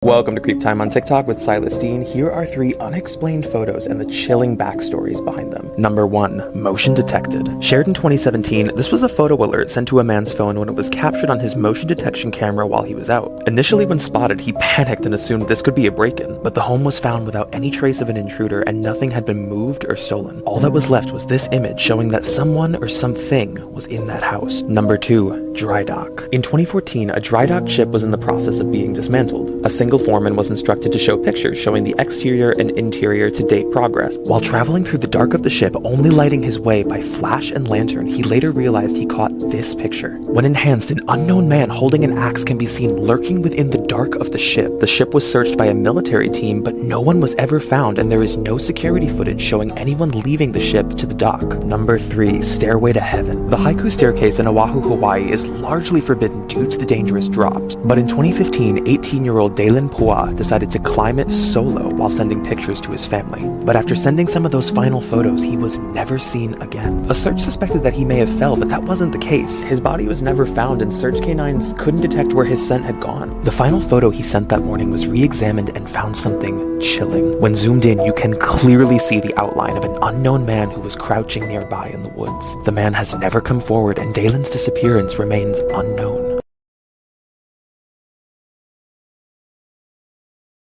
Welcome to Creep Time on TikTok with Silas Dean. Here are 3 unexplained photos and the chilling backstories behind them. Number 1. Motion detected. Shared in 2017, this was a photo alert sent to a man's phone when it was captured on his motion detection camera while he was out. Initially when spotted, he panicked and assumed this could be a break-in, but the home was found without any trace of an intruder and nothing had been moved or stolen. All that was left was this image showing that someone or something was in that house. Number 2. Dry dock. In 2014, a dry dock ship was in the process of being dismantled. A single foreman was instructed to show pictures showing the exterior and interior to date progress. While traveling through the dark of the ship, only lighting his way by flash and lantern, he later realized he caught this picture. When enhanced, an unknown man holding an axe can be seen lurking within the dark of the ship. The ship was searched by a military team, but no one was ever found, and there is no security footage showing anyone leaving the ship to the dock. Number 3. Stairway to Heaven. The haiku staircase in Oahu, Hawaii is largely forbidden due to the dangerous drops, but in 2015, 18-year-old Dalen Pua decided to climb it solo while sending pictures to his family. But after sending some of those final photos, he was never seen again. A search suspected that he may have fell, but that wasn't the case. His body was never found and search canines couldn't detect where his scent had gone. The final photo he sent that morning was re-examined and found something chilling. When zoomed in, you can clearly see the outline of an unknown man who was crouching nearby in the woods. The man has never come forward and Dalen's disappearance remains unknown.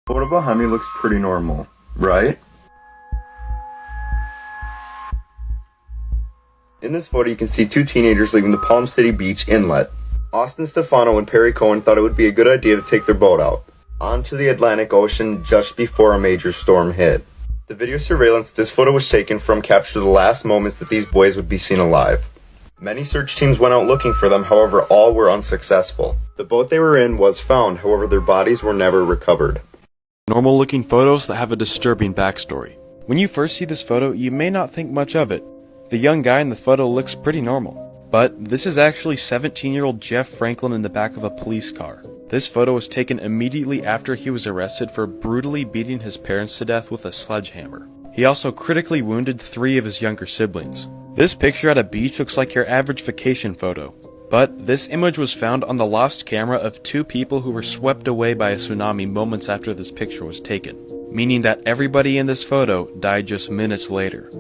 The photo behind me looks pretty normal, right? In this photo you can see 2 teenagers leaving the Palm City Beach inlet. Austin Stefano and Perry Cohen thought it would be a good idea to take their boat out onto the Atlantic Ocean just before a major storm hit. The video surveillance this photo was taken from captured the last moments that these boys would be seen alive. Many search teams went out looking for them, however all were unsuccessful. The boat they were in was found, however their bodies were never recovered. Normal looking photos that have a disturbing backstory. When you first see this photo, you may not think much of it. The young guy in the photo looks pretty normal. But this is actually 17-year-old Jeff Franklin in the back of a police car. This photo was taken immediately after he was arrested for brutally beating his parents to death with a sledgehammer. He also critically wounded 3 of his younger siblings. This picture at a beach looks like your average vacation photo. But this image was found on the lost camera of 2 people who were swept away by a tsunami moments after this picture was taken, meaning that everybody in this photo died just minutes later.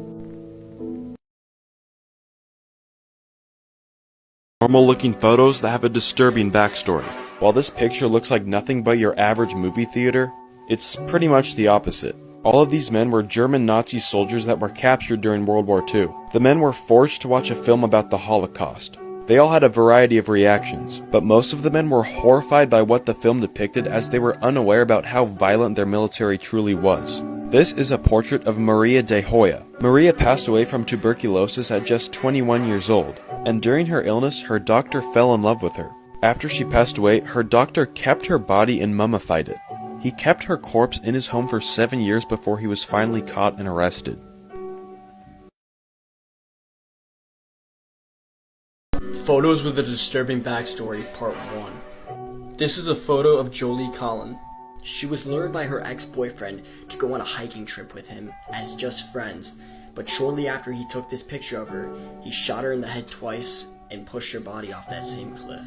Normal looking photos that have a disturbing backstory. While this picture looks like nothing but your average movie theater, it's pretty much the opposite. All of these men were German Nazi soldiers that were captured during World War II. The men were forced to watch a film about the Holocaust. They all had a variety of reactions, but most of the men were horrified by what the film depicted as they were unaware about how violent their military truly was. This is a portrait of Maria de Hoya. Maria passed away from tuberculosis at just 21 years old, and during her illness, her doctor fell in love with her. After she passed away, her doctor kept her body and mummified it. He kept her corpse in his home for 7 years before he was finally caught and arrested. Photos with a disturbing backstory, part 1. This is a photo of Jolie Collin. She was lured by her ex-boyfriend to go on a hiking trip with him as just friends, but shortly after he took this picture of her, he shot her in the head twice and pushed her body off that same cliff.